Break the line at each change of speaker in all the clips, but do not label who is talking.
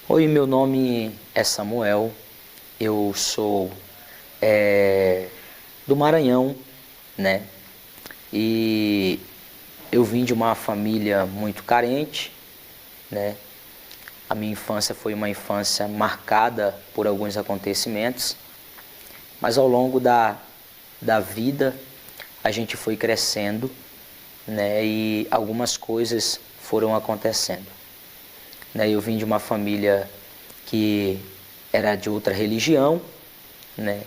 Oi, meu nome é Samuel, eu sou do Maranhão, né? E eu vim de uma família muito carente, né? A minha infância foi uma infância marcada por alguns acontecimentos, mas ao longo da vida a gente foi crescendo, né? E algumas coisas foram acontecendo. Eu vim de uma família que era de outra religião, né?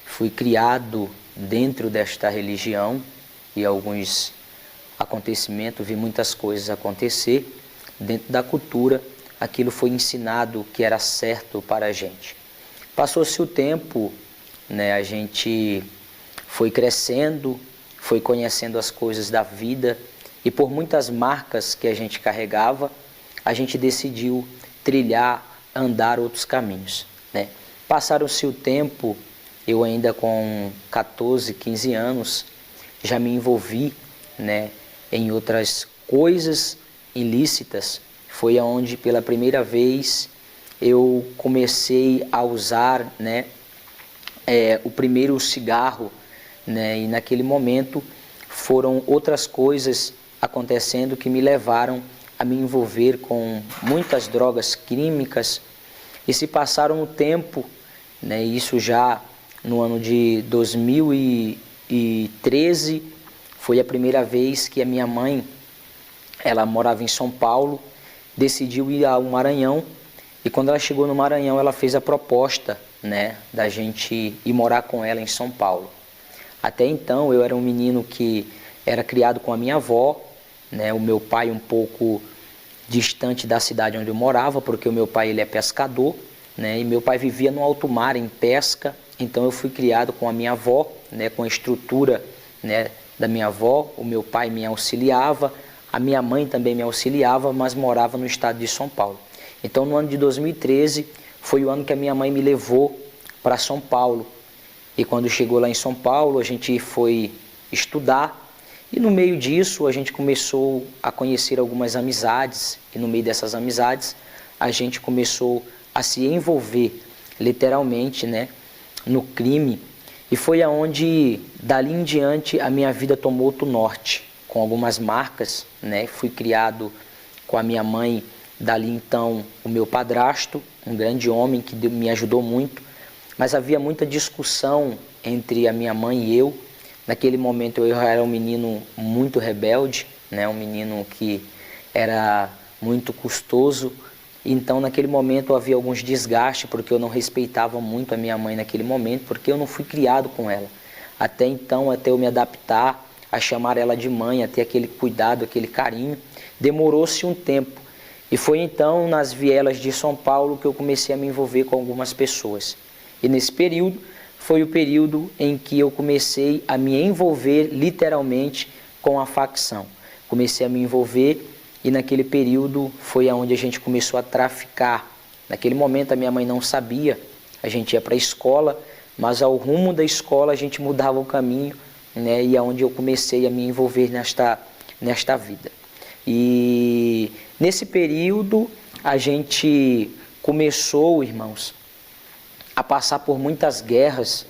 Fui criado dentro desta religião e alguns acontecimentos, vi muitas coisas acontecer dentro da cultura, aquilo foi ensinado que era certo para a gente. Passou-se o tempo, né? A gente foi crescendo, foi conhecendo as coisas da vida e por muitas marcas que a gente carregava, a gente decidiu trilhar, andar outros caminhos, né? Passaram-se o tempo, eu ainda com 14, 15 anos, já me envolvi, né, em outras coisas ilícitas. Foi aonde pela primeira vez eu comecei a usar, né, o primeiro cigarro, né, e naquele momento foram outras coisas acontecendo que me levaram a me envolver com muitas drogas químicas. E se passaram o tempo, né, isso já no ano de 2013, foi a primeira vez que a minha mãe, ela morava em São Paulo, decidiu ir ao Maranhão, e quando ela chegou no Maranhão, ela fez a proposta, né, da gente ir morar com ela em São Paulo. Até então, eu era um menino que era criado com a minha avó, né, o meu pai um pouco distante da cidade onde eu morava, porque o meu pai ele é pescador, né, e meu pai vivia no alto mar em pesca. Então eu fui criado com a minha avó, né, com a estrutura, né, da minha avó. O meu pai me auxiliava, a minha mãe também me auxiliava, mas morava no estado de São Paulo. Então no ano de 2013 foi o ano que a minha mãe me levou para São Paulo. E quando chegou lá em São Paulo, a gente foi estudar. E no meio disso a gente começou a conhecer algumas amizades. E no meio dessas amizades a gente começou a se envolver literalmente, né, no crime. E foi aonde dali em diante a minha vida tomou outro norte, com algumas marcas, né? Fui criado com a minha mãe, dali então o meu padrasto, um grande homem que me ajudou muito, mas havia muita discussão entre a minha mãe e eu. Naquele momento eu era um menino muito rebelde, né? Um menino que era muito custoso. Então naquele momento havia alguns desgastes, porque eu não respeitava muito a minha mãe naquele momento, porque eu não fui criado com ela. Até então, até eu me adaptar a chamar ela de mãe, a ter aquele cuidado, aquele carinho, demorou-se um tempo. E foi então nas vielas de São Paulo que eu comecei a me envolver com algumas pessoas. E nesse período foi o período em que eu comecei a me envolver literalmente com a facção. Comecei a me envolver e naquele período foi onde a gente começou a traficar. Naquele momento a minha mãe não sabia, a gente ia para a escola, mas ao rumo da escola a gente mudava o caminho, né? E é onde eu comecei a me envolver nesta vida. E nesse período a gente começou, irmãos, a passar por muitas guerras,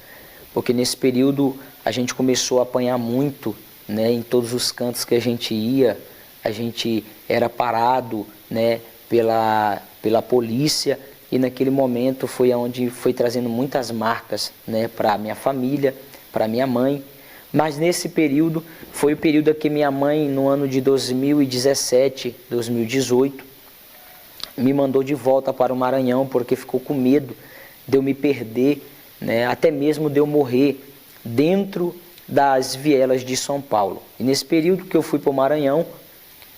porque nesse período a gente começou a apanhar muito, né? Em todos os cantos que a gente ia, a gente era parado, né, pela polícia, e naquele momento foi onde foi trazendo muitas marcas, né, para a minha família, para a minha mãe. Mas nesse período foi o período que minha mãe, no ano de 2017, 2018, me mandou de volta para o Maranhão, porque ficou com medo de eu me perder, né, até mesmo de eu morrer dentro das vielas de São Paulo. E nesse período que eu fui para o Maranhão,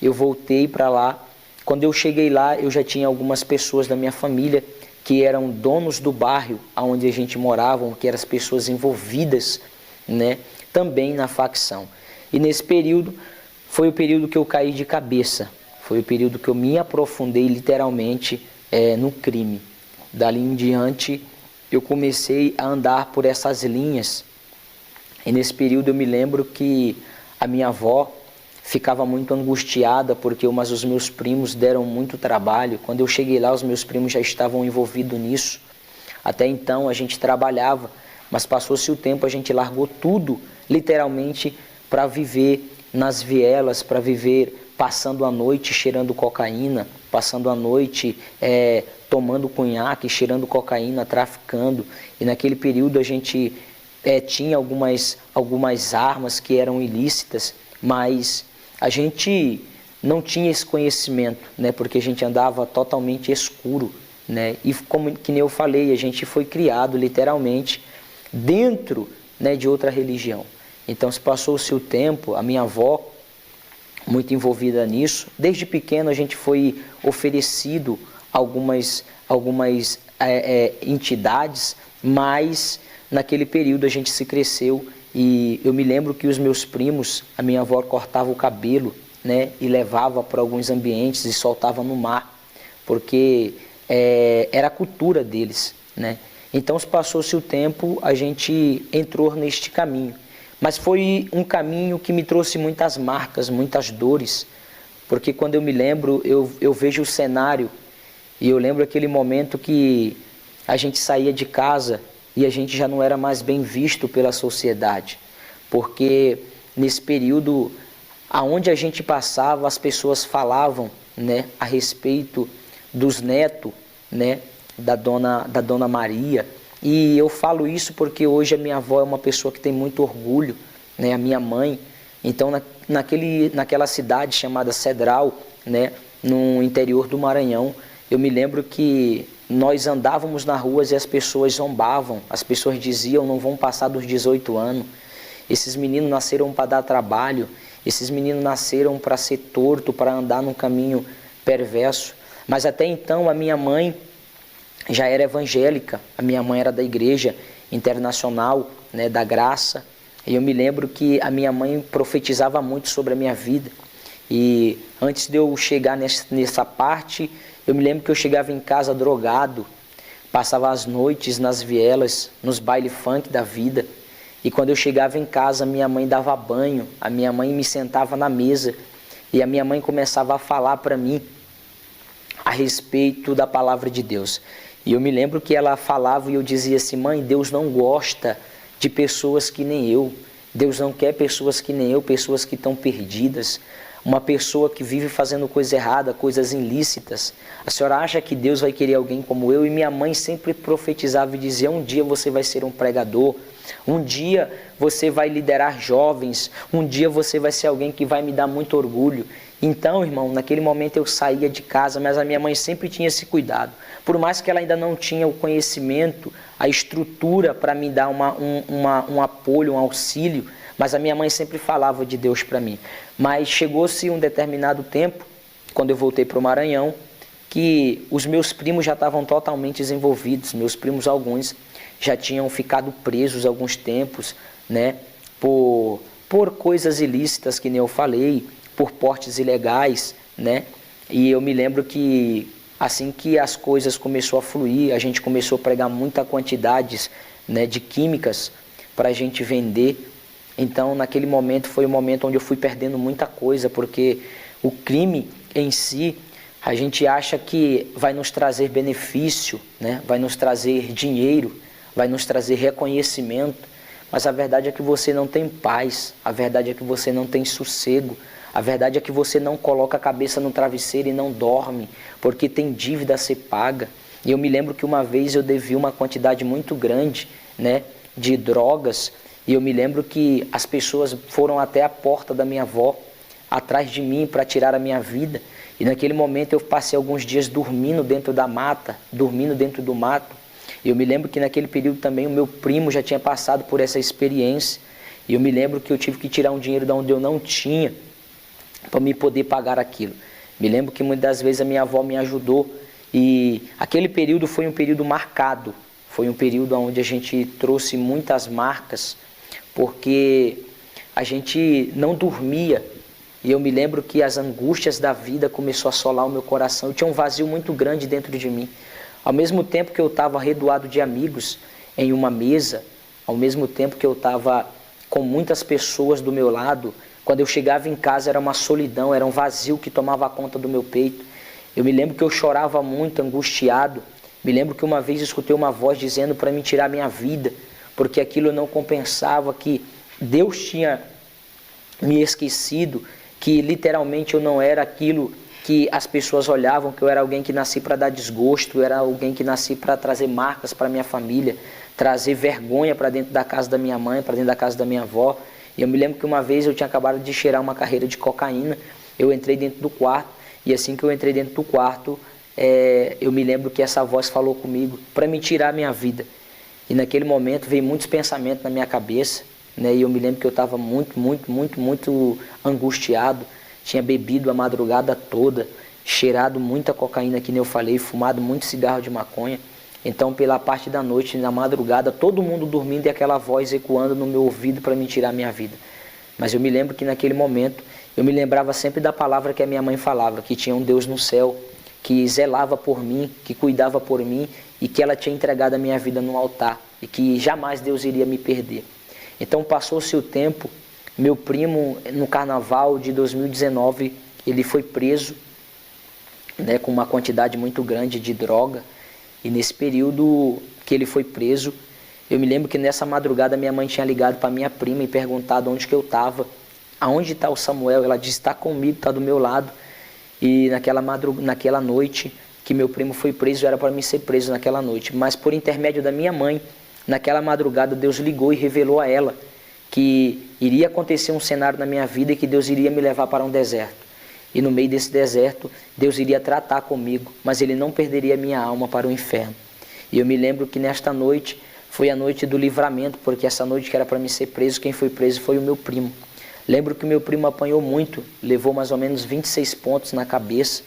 eu voltei para lá. Quando eu cheguei lá, eu já tinha algumas pessoas da minha família que eram donos do bairro onde a gente morava, que eram as pessoas envolvidas, né, também na facção. E nesse período foi o período que eu caí de cabeça, foi o período que eu me aprofundei literalmente no crime. Dali em diante eu comecei a andar por essas linhas. E nesse período eu me lembro que a minha avó ficava muito angustiada porque os meus primos deram muito trabalho. Quando eu cheguei lá, os meus primos já estavam envolvidos nisso. Até então a gente trabalhava, mas passou-se o tempo, a gente largou tudo, literalmente, para viver nas vielas, para viver passando a noite cheirando cocaína, passando a noite tomando cunhaque, cheirando cocaína, traficando. E naquele período a gente tinha algumas armas que eram ilícitas, mas a gente não tinha esse conhecimento, né, porque a gente andava totalmente escuro, né, e como que nem eu falei, a gente foi criado literalmente dentro, né, de outra religião. Então, se passou-se o tempo, a minha avó, muito envolvida nisso, desde pequeno a gente foi oferecido algumas entidades, mas naquele período a gente se cresceu e eu me lembro que os meus primos, a minha avó cortava o cabelo, né, e levava para alguns ambientes e soltava no mar, porque era a cultura deles, né? Então, se passou-se o tempo, a gente entrou neste caminho. Mas foi um caminho que me trouxe muitas marcas, muitas dores, porque quando eu me lembro, eu vejo o cenário e eu lembro aquele momento que a gente saía de casa e a gente já não era mais bem visto pela sociedade, porque nesse período, aonde a gente passava, as pessoas falavam, né, a respeito dos netos, né, da dona Maria. E eu falo isso porque hoje a minha avó é uma pessoa que tem muito orgulho, né, a minha mãe. Então, naquela cidade chamada Cedral, né, no interior do Maranhão, eu me lembro que nós andávamos nas ruas e as pessoas zombavam, as pessoas diziam, não vão passar dos 18 anos, esses meninos nasceram para dar trabalho, esses meninos nasceram para ser torto, para andar num caminho perverso. Mas até então a minha mãe já era evangélica, a minha mãe era da Igreja Internacional, né, da Graça, e eu me lembro que a minha mãe profetizava muito sobre a minha vida. E antes de eu chegar nessa parte, eu me lembro que eu chegava em casa drogado, passava as noites nas vielas, nos baile funk da vida, e quando eu chegava em casa, minha mãe dava banho, a minha mãe me sentava na mesa, e a minha mãe começava a falar para mim a respeito da palavra de Deus. E eu me lembro que ela falava e eu dizia assim: mãe, Deus não gosta de pessoas que nem eu. Deus não quer pessoas que nem eu, pessoas que estão perdidas. Uma pessoa que vive fazendo coisa errada, coisas ilícitas. A senhora acha que Deus vai querer alguém como eu? E minha mãe sempre profetizava e dizia: um dia você vai ser um pregador. Um dia você vai liderar jovens. Um dia você vai ser alguém que vai me dar muito orgulho. Então, irmão, naquele momento eu saía de casa, mas a minha mãe sempre tinha esse cuidado. Por mais que ela ainda não tinha o conhecimento, a estrutura para me dar um apoio, um auxílio, mas a minha mãe sempre falava de Deus para mim. Mas chegou-se um determinado tempo, quando eu voltei para o Maranhão, que os meus primos já estavam totalmente envolvidos. Meus primos, alguns, já tinham ficado presos alguns tempos, né, por coisas ilícitas, que nem eu falei, por portes ilegais, né? E eu me lembro que assim que as coisas começou a fluir, a gente começou a pregar muita quantidades, né, de químicas para a gente vender. Então, naquele momento foi o momento onde eu fui perdendo muita coisa, porque o crime em si, a gente acha que vai nos trazer benefício, né? Vai nos trazer dinheiro, vai nos trazer reconhecimento, mas a verdade é que você não tem paz, a verdade é que você não tem sossego, a verdade é que você não coloca a cabeça no travesseiro e não dorme, porque tem dívida a ser paga. E eu me lembro que uma vez eu devia uma quantidade muito grande, né, de drogas, e eu me lembro que as pessoas foram até a porta da minha avó, atrás de mim, para tirar a minha vida. E naquele momento eu passei alguns dias dormindo dentro da mata, dormindo dentro do mato. E eu me lembro que naquele período também o meu primo já tinha passado por essa experiência. E eu me lembro que eu tive que tirar um dinheiro de onde eu não tinha, para me poder pagar aquilo. Me lembro que muitas das vezes a minha avó me ajudou, e aquele período foi um período marcado, foi um período onde a gente trouxe muitas marcas, porque a gente não dormia, e eu me lembro que as angústias da vida começou a assolar o meu coração. Eu tinha um vazio muito grande dentro de mim. Ao mesmo tempo que eu estava redoado de amigos em uma mesa, ao mesmo tempo que eu estava com muitas pessoas do meu lado, Quando eu chegava em casa era uma solidão, era um vazio que tomava conta do meu peito. Eu me lembro que eu chorava muito, angustiado. Me lembro que uma vez eu escutei uma voz dizendo para me tirar minha vida, porque aquilo não compensava, que Deus tinha me esquecido, que literalmente eu não era aquilo que as pessoas olhavam, que eu era alguém que nasci para dar desgosto, eu era alguém que nasci para trazer marcas para minha família, trazer vergonha para dentro da casa da minha mãe, para dentro da casa da minha avó. E eu me lembro que uma vez eu tinha acabado de cheirar uma carreira de cocaína, eu entrei dentro do quarto, e assim que eu entrei dentro do quarto, eu me lembro que essa voz falou comigo para me tirar a minha vida. E naquele momento veio muitos pensamentos na minha cabeça, né? E eu me lembro que eu estava muito angustiado, tinha bebido a madrugada toda, cheirado muita cocaína, que nem eu falei, fumado muito cigarro de maconha. Então, pela parte da noite, na madrugada, todo mundo dormindo e aquela voz ecoando no meu ouvido para me tirar a minha vida. Mas eu me lembro que naquele momento, eu me lembrava sempre da palavra que a minha mãe falava, que tinha um Deus no céu, que zelava por mim, que cuidava por mim e que ela tinha entregado a minha vida no altar e que jamais Deus iria me perder. Então passou-se o tempo, meu primo no carnaval de 2019, ele foi preso, né, com uma quantidade muito grande de droga, e nesse período que ele foi preso, eu me lembro que nessa madrugada minha mãe tinha ligado para minha prima e perguntado onde que eu estava, aonde está o Samuel. Ela disse: está comigo, está do meu lado. E naquela noite que meu primo foi preso, era para mim ser preso naquela noite, mas por intermédio da minha mãe, naquela madrugada Deus ligou e revelou a ela que iria acontecer um cenário na minha vida e que Deus iria me levar para um deserto. E no meio desse deserto, Deus iria tratar comigo, mas Ele não perderia minha alma para o inferno. E eu me lembro que nesta noite foi a noite do livramento, porque essa noite que era para mim ser preso, quem foi preso foi o meu primo. Lembro que o meu primo apanhou muito, levou mais ou menos 26 pontos na cabeça,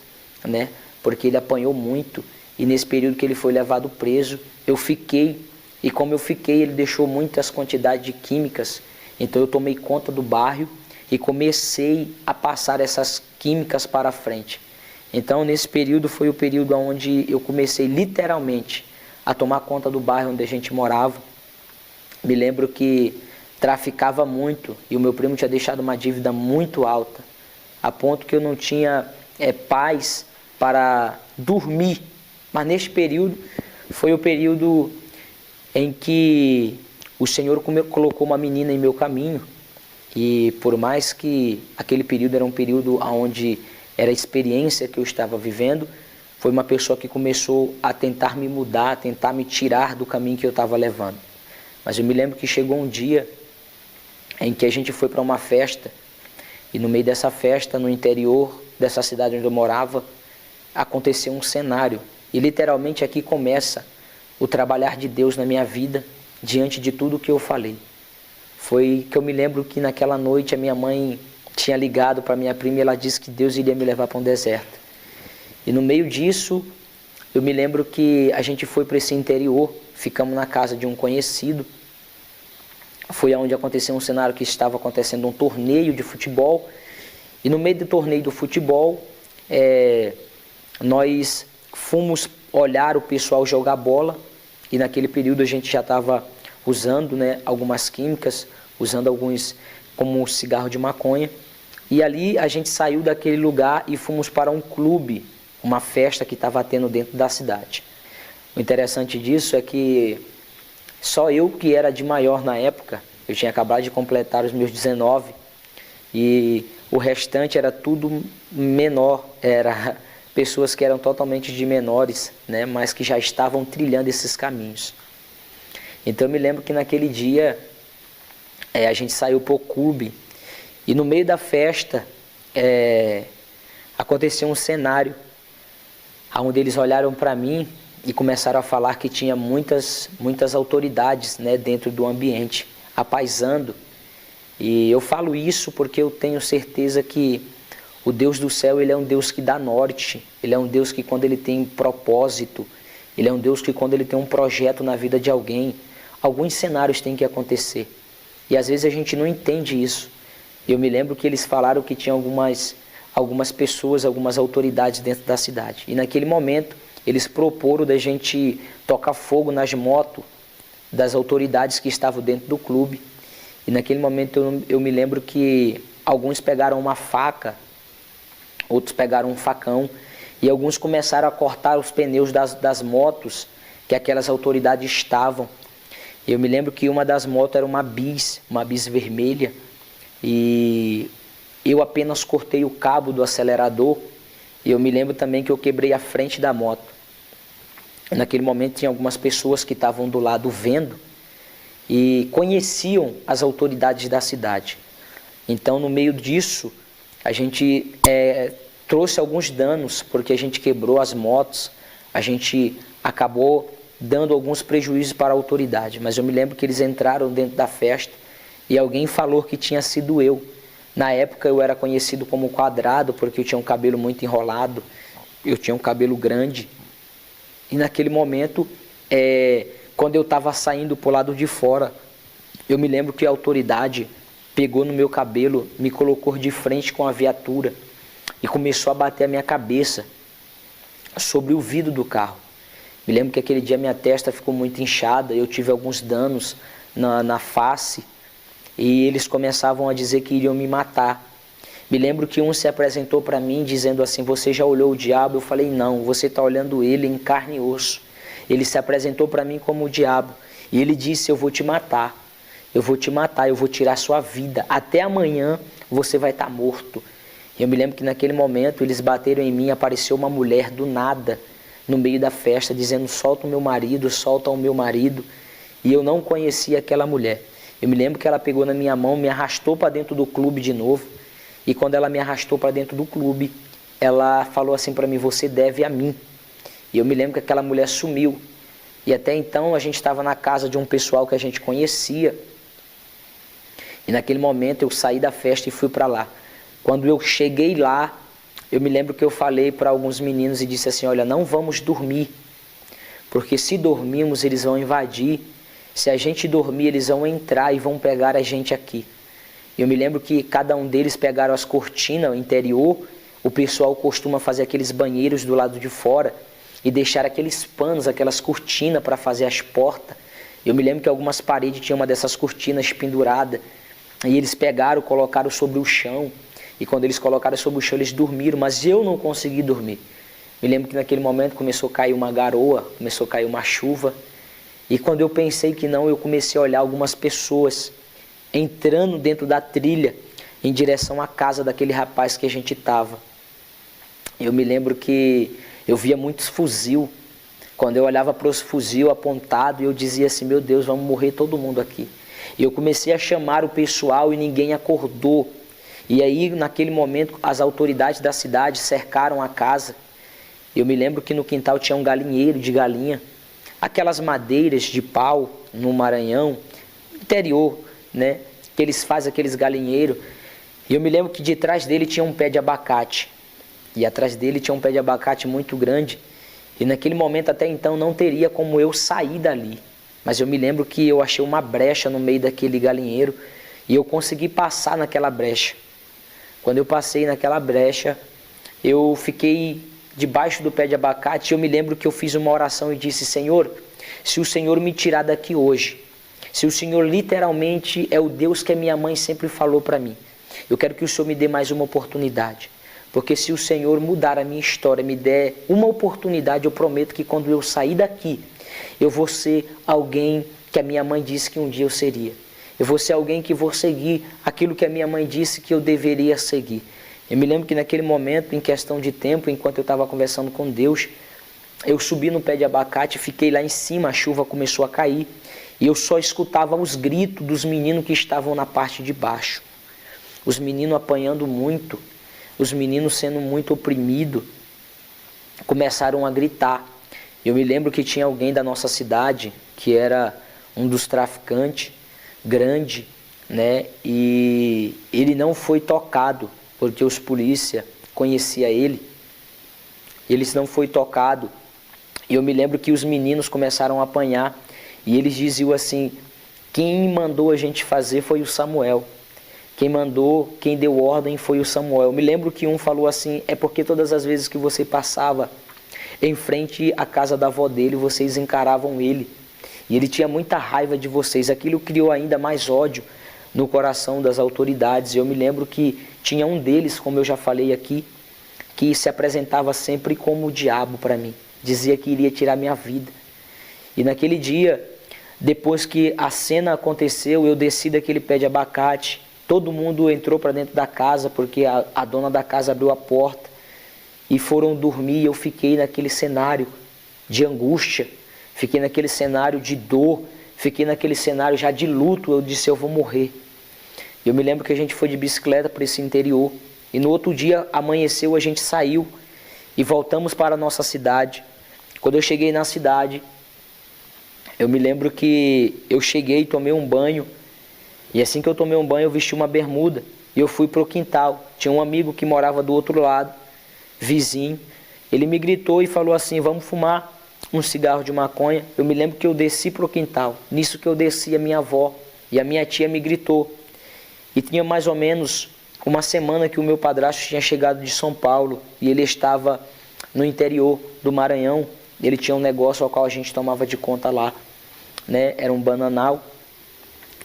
né? Porque ele apanhou muito, e nesse período que ele foi levado preso, eu fiquei, e como eu fiquei, ele deixou muitas quantidades de químicas, então eu tomei conta do bairro e comecei a passar essas químicas para frente. Então nesse período foi o período onde eu comecei literalmente a tomar conta do bairro onde a gente morava. Me lembro que traficava muito e o meu primo tinha deixado uma dívida muito alta, a ponto que eu não tinha paz para dormir. Mas neste período foi o período em que o Senhor colocou uma menina em meu caminho, e por mais que aquele período era um período onde era a experiência que eu estava vivendo, foi uma pessoa que começou a tentar me mudar, a tentar me tirar do caminho que eu estava levando. Mas eu me lembro que chegou um dia em que a gente foi para uma festa, e no meio dessa festa, no interior dessa cidade onde eu morava, aconteceu um cenário, e literalmente aqui começa o trabalhar de Deus na minha vida, diante de tudo que eu falei. Foi que eu me lembro que naquela noite a minha mãe tinha ligado para minha prima e ela disse que Deus iria me levar para um deserto. E no meio disso, eu me lembro que a gente foi para esse interior, ficamos na casa de um conhecido. Foi onde aconteceu um cenário que estava acontecendo um torneio de futebol. E no meio do torneio do futebol, nós fomos olhar o pessoal jogar bola. E naquele período a gente já estava usando, né, algumas químicas, usando alguns como cigarro de maconha. E ali a gente saiu daquele lugar e fomos para um clube, uma festa que estava tendo dentro da cidade. O interessante disso é que só eu que era de maior na época, eu tinha acabado de completar os meus 19, e o restante era tudo menor, era pessoas que eram totalmente de menores, né, mas que já estavam trilhando esses caminhos. Então eu me lembro que naquele dia a gente saiu para o clube, e no meio da festa aconteceu um cenário onde eles olharam para mim e começaram a falar que tinha muitas autoridades, né, dentro do ambiente, apaisando. E eu falo isso porque eu tenho certeza que o Deus do céu, Ele é um Deus que dá norte, Ele é um Deus que quando Ele tem propósito, Ele é um Deus que quando Ele tem um projeto na vida de alguém, alguns cenários têm que acontecer. E às vezes a gente não entende isso. Eu me lembro que eles falaram que tinha algumas pessoas, algumas autoridades dentro da cidade. E naquele momento, eles proporam da gente tocar fogo nas motos das autoridades que estavam dentro do clube. E naquele momento eu me lembro que alguns pegaram uma faca, outros pegaram um facão, e alguns começaram a cortar os pneus das motos que aquelas autoridades estavam. Eu me lembro que uma das motos era uma bis vermelha, e eu apenas cortei o cabo do acelerador, e eu me lembro também que eu quebrei a frente da moto. Naquele momento tinha algumas pessoas que estavam do lado vendo e conheciam as autoridades da cidade. Então, no meio disso, a gente trouxe alguns danos, porque a gente quebrou as motos, a gente acabou dando alguns prejuízos para a autoridade. Mas eu me lembro que eles entraram dentro da festa e alguém falou que tinha sido eu. Na época eu era conhecido como Quadrado, porque eu tinha um cabelo muito enrolado, eu tinha um cabelo grande. E naquele momento, quando eu estava saindo para o lado de fora, eu me lembro que a autoridade pegou no meu cabelo, me colocou de frente com a viatura e começou a bater a minha cabeça sobre o vidro do carro. Me lembro que aquele dia minha testa ficou muito inchada, eu tive alguns danos na face e eles começavam a dizer que iriam me matar. Me lembro que um se apresentou para mim dizendo assim: você já olhou o diabo? Eu falei: não, você está olhando ele em carne e osso. Ele se apresentou para mim como o diabo e ele disse: eu vou te matar, eu vou te matar, eu vou tirar sua vida, até amanhã você vai estar morto. Eu me lembro que naquele momento eles bateram em mim, apareceu uma mulher do nada no meio da festa dizendo: solta o meu marido, solta o meu marido. E eu não conhecia aquela mulher. Eu me lembro que ela pegou na minha mão, me arrastou para dentro do clube de novo. E quando ela me arrastou para dentro do clube, ela falou assim para mim: você deve a mim. E eu me lembro que aquela mulher sumiu. E até então a gente estava na casa de um pessoal que a gente conhecia. E naquele momento eu saí da festa e fui para lá. Quando eu cheguei lá, eu me lembro que eu falei para alguns meninos e disse assim: olha, não vamos dormir, porque se dormirmos eles vão invadir, se a gente dormir eles vão entrar e vão pegar a gente aqui. Eu me lembro que cada um deles pegaram as cortinas interior, o pessoal costuma fazer aqueles banheiros do lado de fora e deixar aqueles panos, aquelas cortinas para fazer as portas. Eu me lembro que algumas paredes tinham uma dessas cortinas pendurada e eles pegaram, colocaram sobre o chão. E quando eles colocaram sobre o chão, eles dormiram, mas eu não consegui dormir. Me lembro que naquele momento começou a cair uma garoa, começou a cair uma chuva. E quando eu pensei que não, eu comecei a olhar algumas pessoas entrando dentro da trilha em direção à casa daquele rapaz que a gente estava. Eu me lembro que eu via muitos fuzil. Quando eu olhava para os fuzil apontado, eu dizia assim: meu Deus, vamos morrer todo mundo aqui. E eu comecei a chamar o pessoal e ninguém acordou. E aí, naquele momento, as autoridades da cidade cercaram a casa. Eu me lembro que no quintal tinha um galinheiro de galinha. Aquelas madeiras de pau no Maranhão, interior, né? Que eles fazem aqueles galinheiros. E eu me lembro que de trás dele tinha um pé de abacate. E atrás dele tinha um pé de abacate muito grande. E naquele momento, até então, não teria como eu sair dali. Mas eu me lembro que eu achei uma brecha no meio daquele galinheiro. E eu consegui passar naquela brecha. Quando eu passei naquela brecha, eu fiquei debaixo do pé de abacate. E eu me lembro que eu fiz uma oração e disse: Senhor, se o Senhor me tirar daqui hoje, se o Senhor literalmente é o Deus que a minha mãe sempre falou para mim, eu quero que o Senhor me dê mais uma oportunidade. Porque se o Senhor mudar a minha história, me der uma oportunidade, eu prometo que quando eu sair daqui, eu vou ser alguém que a minha mãe disse que um dia eu seria. Eu vou ser alguém que vou seguir aquilo que a minha mãe disse que eu deveria seguir. Eu me lembro que naquele momento, em questão de tempo, enquanto eu estava conversando com Deus, eu subi no pé de abacate, fiquei lá em cima, a chuva começou a cair, e eu só escutava os gritos dos meninos que estavam na parte de baixo. Os meninos apanhando muito, os meninos sendo muito oprimidos, começaram a gritar. Eu me lembro que tinha alguém da nossa cidade, que era um dos traficantes, grande, né? E ele não foi tocado, porque os polícia conhecia ele. Ele não foi tocado. E eu me lembro que os meninos começaram a apanhar. E eles diziam assim: quem mandou a gente fazer foi o Samuel. Quem deu ordem foi o Samuel. Eu me lembro que um falou assim: é porque todas as vezes que você passava em frente à casa da avó dele, vocês encaravam ele. E ele tinha muita raiva de vocês. Aquilo criou ainda mais ódio no coração das autoridades. Eu me lembro que tinha um deles, como eu já falei aqui, que se apresentava sempre como o diabo para mim. Dizia que iria tirar minha vida. E naquele dia, depois que a cena aconteceu, eu desci daquele pé de abacate. Todo mundo entrou para dentro da casa, porque a dona da casa abriu a porta. E foram dormir. Eu fiquei naquele cenário de angústia. Fiquei naquele cenário de dor. Fiquei naquele cenário já de luto. Eu disse, eu vou morrer. Eu me lembro que a gente foi de bicicleta para esse interior. E no outro dia, amanheceu, a gente saiu e voltamos para a nossa cidade. Quando eu cheguei na cidade, eu me lembro que eu cheguei, tomei um banho. E assim que eu tomei um banho, eu vesti uma bermuda. E eu fui para o quintal. Tinha um amigo que morava do outro lado, vizinho. Ele me gritou e falou assim, vamos fumar um cigarro de maconha. Eu me lembro que eu desci para o quintal. Nisso que eu desci, a minha avó e a minha tia me gritou. E tinha mais ou menos uma semana que o meu padrasto tinha chegado de São Paulo. E ele estava no interior do Maranhão. Ele tinha um negócio ao qual a gente tomava de conta lá, né? Era um bananal.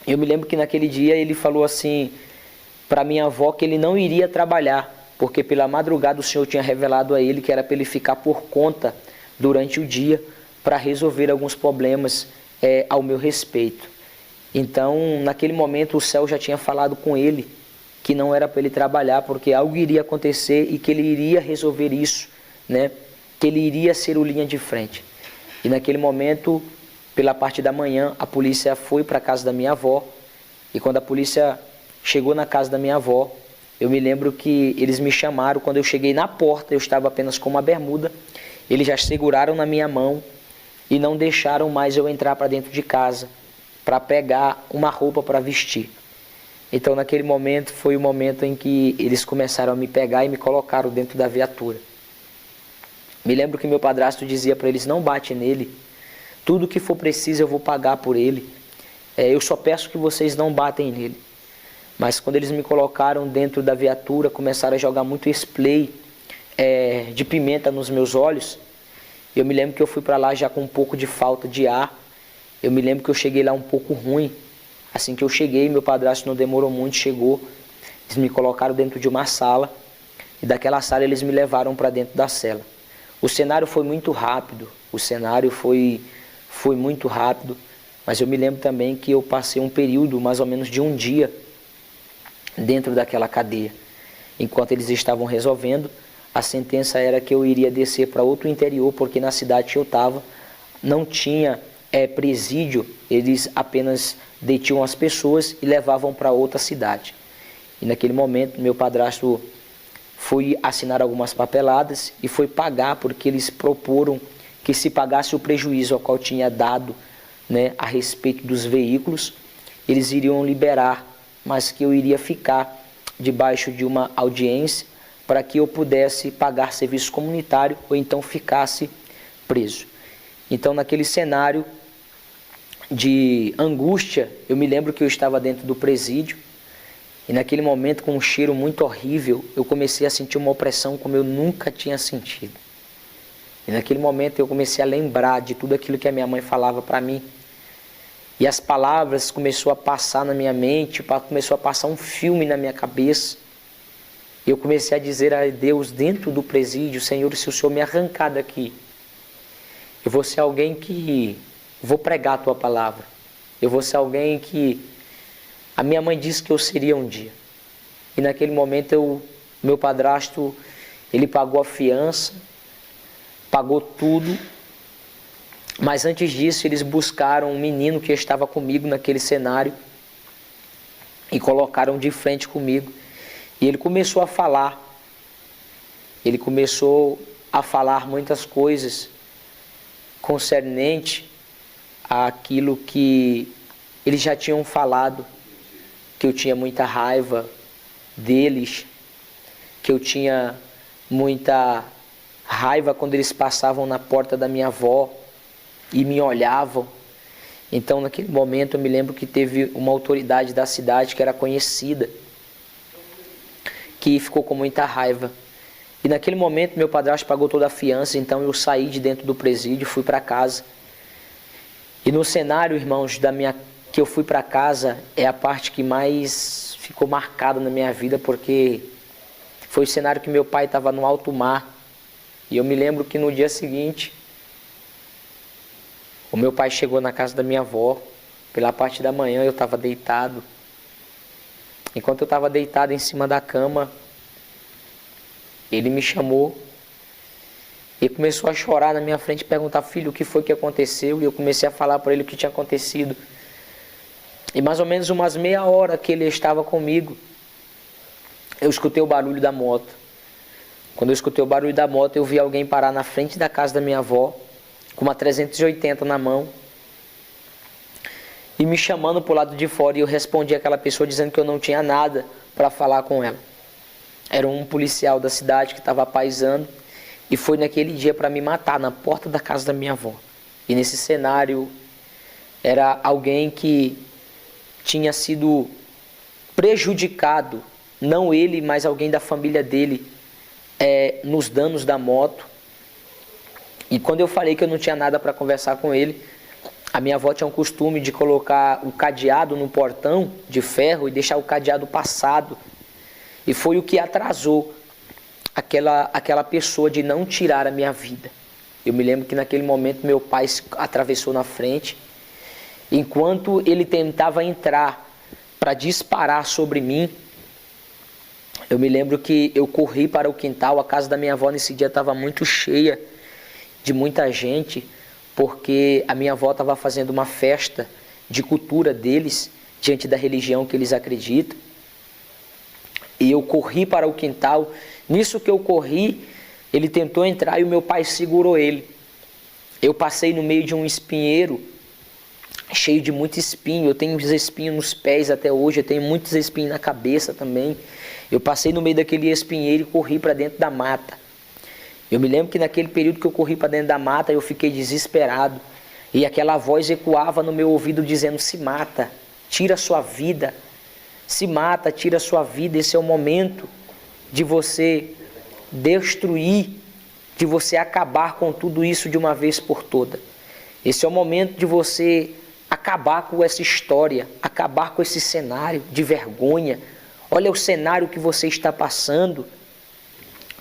Eu me lembro que naquele dia ele falou assim para minha avó que ele não iria trabalhar, porque pela madrugada o Senhor tinha revelado a ele que era para ele ficar por conta durante o dia para resolver alguns problemas ao meu respeito. Então, naquele momento o céu já tinha falado com ele que não era para ele trabalhar, porque algo iria acontecer e que ele iria resolver isso, né? Que ele iria ser o linha de frente. E naquele momento, pela parte da manhã, a polícia foi para a casa da minha avó. E quando a polícia chegou na casa da minha avó, eu me lembro que eles me chamaram. Quando eu cheguei na porta, eu estava apenas com uma bermuda. Eles já seguraram na minha mão e não deixaram mais eu entrar para dentro de casa para pegar uma roupa para vestir. Então naquele momento foi o momento em que eles começaram a me pegar e me colocaram dentro da viatura. Me lembro que meu padrasto dizia para eles, não bate nele, tudo que for preciso eu vou pagar por ele, eu só peço que vocês não batem nele. Mas quando eles me colocaram dentro da viatura, começaram a jogar muito spray de pimenta nos meus olhos. Eu me lembro que eu fui para lá já com um pouco de falta de ar. Eu me lembro que eu cheguei lá um pouco ruim. Assim que eu cheguei, meu padrasto não demorou muito, chegou. Eles me colocaram dentro de uma sala. E daquela sala eles me levaram para dentro da cela. O cenário foi muito rápido. O cenário foi muito rápido. Mas eu me lembro também que eu passei um período, mais ou menos de um dia, dentro daquela cadeia. Enquanto eles estavam resolvendo, a sentença era que eu iria descer para outro interior, porque na cidade que eu estava não tinha presídio, eles apenas detinham as pessoas e levavam para outra cidade. E naquele momento meu padrasto foi assinar algumas papeladas e foi pagar, porque eles proporam que se pagasse o prejuízo ao qual tinha dado, né, a respeito dos veículos, eles iriam liberar, mas que eu iria ficar debaixo de uma audiência para que eu pudesse pagar serviço comunitário ou então ficasse preso. Então naquele cenário de angústia, eu me lembro que eu estava dentro do presídio e naquele momento, com um cheiro muito horrível, eu comecei a sentir uma opressão como eu nunca tinha sentido. E naquele momento eu comecei a lembrar de tudo aquilo que a minha mãe falava para mim. E as palavras começaram a passar na minha mente, começou a passar um filme na minha cabeça. Eu comecei a dizer a Deus dentro do presídio, Senhor, se o Senhor me arrancar daqui, eu vou ser alguém que vou pregar a Tua palavra. Eu vou ser alguém que a minha mãe disse que eu seria um dia. E naquele momento meu padrasto, ele pagou a fiança, pagou tudo. Mas antes disso eles buscaram um menino que estava comigo naquele cenário e colocaram de frente comigo. E ele começou a falar. Ele começou a falar muitas coisas concernente àquilo que eles já tinham falado, que eu tinha muita raiva deles, que eu tinha muita raiva quando eles passavam na porta da minha avó e me olhavam. Então naquele momento eu me lembro que teve uma autoridade da cidade que era conhecida, que ficou com muita raiva. E naquele momento meu padrasto pagou toda a fiança, então eu saí de dentro do presídio, fui para casa. E no cenário, irmãos, que eu fui para casa é a parte que mais ficou marcada na minha vida, porque foi o cenário que meu pai estava no alto mar. E eu me lembro que no dia seguinte, o meu pai chegou na casa da minha avó. Pela parte da manhã eu estava deitado. Enquanto eu estava deitado em cima da cama, ele me chamou e começou a chorar na minha frente, perguntar: filho, o que foi que aconteceu? E eu comecei a falar para ele o que tinha acontecido. E mais ou menos umas meia hora que ele estava comigo, eu escutei o barulho da moto. Quando eu escutei o barulho da moto, eu vi alguém parar na frente da casa da minha avó, com uma 380 na mão, e me chamando para o lado de fora. E eu respondi àquela pessoa dizendo que eu não tinha nada para falar com ela. Era um policial da cidade que estava paisando, e foi naquele dia para me matar, na porta da casa da minha avó. E nesse cenário, era alguém que tinha sido prejudicado, não ele, mas alguém da família dele, nos danos da moto. E quando eu falei que eu não tinha nada para conversar com ele, a minha avó tinha um costume de colocar o cadeado no portão de ferro e deixar o cadeado passado. E foi o que atrasou aquela pessoa de não tirar a minha vida. Eu me lembro que naquele momento meu pai atravessou na frente. Enquanto ele tentava entrar para disparar sobre mim, eu me lembro que eu corri para o quintal. A casa da minha avó nesse dia estava muito cheia de muita gente, porque a minha avó estava fazendo uma festa de cultura deles, diante da religião que eles acreditam. E eu corri para o quintal. Nisso que eu corri, ele tentou entrar e o meu pai segurou ele. Eu passei no meio de um espinheiro, cheio de muito espinho. Eu tenho uns espinhos nos pés até hoje, eu tenho muitos espinhos na cabeça também. Eu passei no meio daquele espinheiro e corri para dentro da mata. Eu me lembro que naquele período que eu corri para dentro da mata, eu fiquei desesperado. E aquela voz ecoava no meu ouvido dizendo: se mata, tira a sua vida. Se mata, tira a sua vida. Esse é o momento de você destruir, de você acabar com tudo isso de uma vez por toda. Esse é o momento de você acabar com essa história, acabar com esse cenário de vergonha. Olha o cenário que você está passando.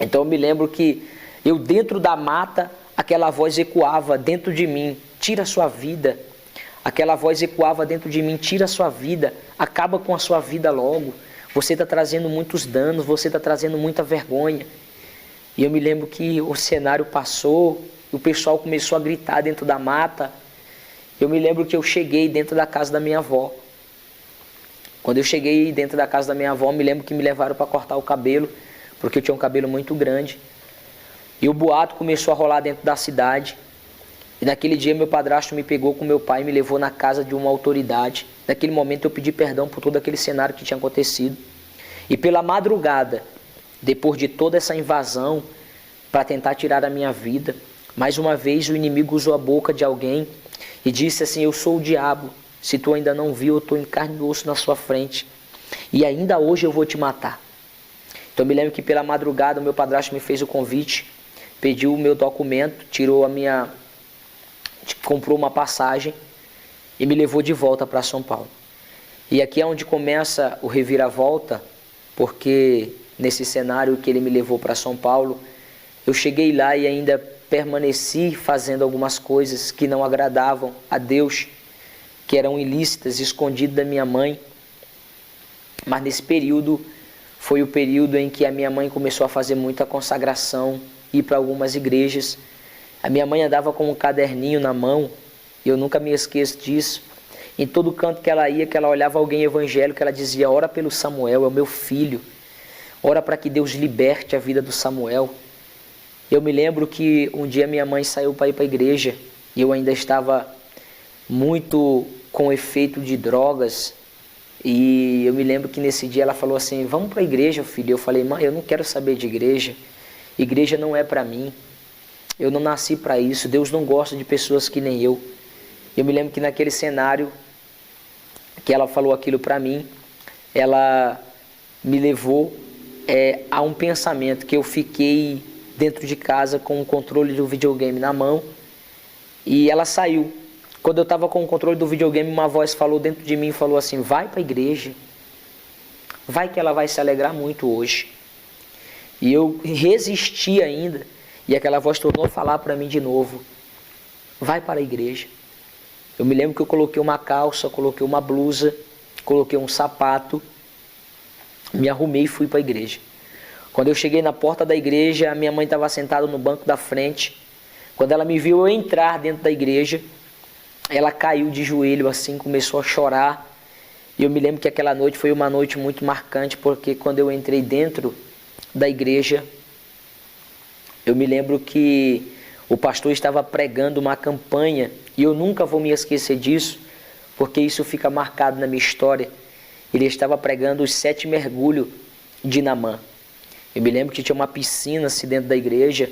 Então eu me lembro que eu, dentro da mata, aquela voz ecoava dentro de mim: tira a sua vida. Aquela voz ecoava dentro de mim: tira a sua vida, acaba com a sua vida logo. Você está trazendo muitos danos, você está trazendo muita vergonha. E eu me lembro que o cenário passou, o pessoal começou a gritar dentro da mata. Eu me lembro que eu cheguei dentro da casa da minha avó. Quando eu cheguei dentro da casa da minha avó, me lembro que me levaram para cortar o cabelo, porque eu tinha um cabelo muito grande. E o boato começou a rolar dentro da cidade. E naquele dia meu padrasto me pegou com meu pai e me levou na casa de uma autoridade. Naquele momento eu pedi perdão por todo aquele cenário que tinha acontecido. E pela madrugada, depois de toda essa invasão para tentar tirar a minha vida, mais uma vez o inimigo usou a boca de alguém e disse assim: eu sou o diabo. Se tu ainda não viu, eu estou em carne e osso na sua frente. E ainda hoje eu vou te matar. Então eu me lembro que pela madrugada o meu padrasto me fez o convite, pediu o meu documento, comprou uma passagem e me levou de volta para São Paulo. E aqui é onde começa o reviravolta, porque nesse cenário que ele me levou para São Paulo, eu cheguei lá e ainda permaneci fazendo algumas coisas que não agradavam a Deus, que eram ilícitas, escondidas da minha mãe. Mas nesse período foi o período em que a minha mãe começou a fazer muita consagração, ir para algumas igrejas. A minha mãe andava com um caderninho na mão, e eu nunca me esqueço disso. Em todo canto que ela ia, que ela olhava alguém evangélico, ela dizia: ora pelo Samuel, é o meu filho. Ora para que Deus liberte a vida do Samuel. Eu me lembro que um dia minha mãe saiu para ir para a igreja, e eu ainda estava muito com efeito de drogas. E eu me lembro que nesse dia ela falou assim: vamos para a igreja, filho. Eu falei: mãe, eu não quero saber de igreja. Igreja não é para mim. Eu não nasci para isso. Deus não gosta de pessoas que nem eu. Eu me lembro que naquele cenário que ela falou aquilo para mim, ela me levou a um pensamento que eu fiquei dentro de casa com o controle do videogame na mão, e ela saiu quando eu estava com o controle do videogame, uma voz falou dentro de mim, falou assim, vai para a igreja, vai que ela vai se alegrar muito hoje. E eu resisti ainda, e aquela voz tornou a falar para mim de novo, vai para a igreja. Eu me lembro que eu coloquei uma calça, coloquei uma blusa, coloquei um sapato, me arrumei e fui para a igreja. Quando eu cheguei na porta da igreja, a minha mãe estava sentada no banco da frente. Quando ela me viu eu entrar dentro da igreja, ela caiu de joelho assim, começou a chorar. E eu me lembro que aquela noite foi uma noite muito marcante, porque quando eu entrei dentro da igreja, eu me lembro que o pastor estava pregando uma campanha, e eu nunca vou me esquecer disso, porque isso fica marcado na minha história. Ele estava pregando os 7 mergulhos de Naamã. Eu me lembro que tinha uma piscina assim dentro da igreja,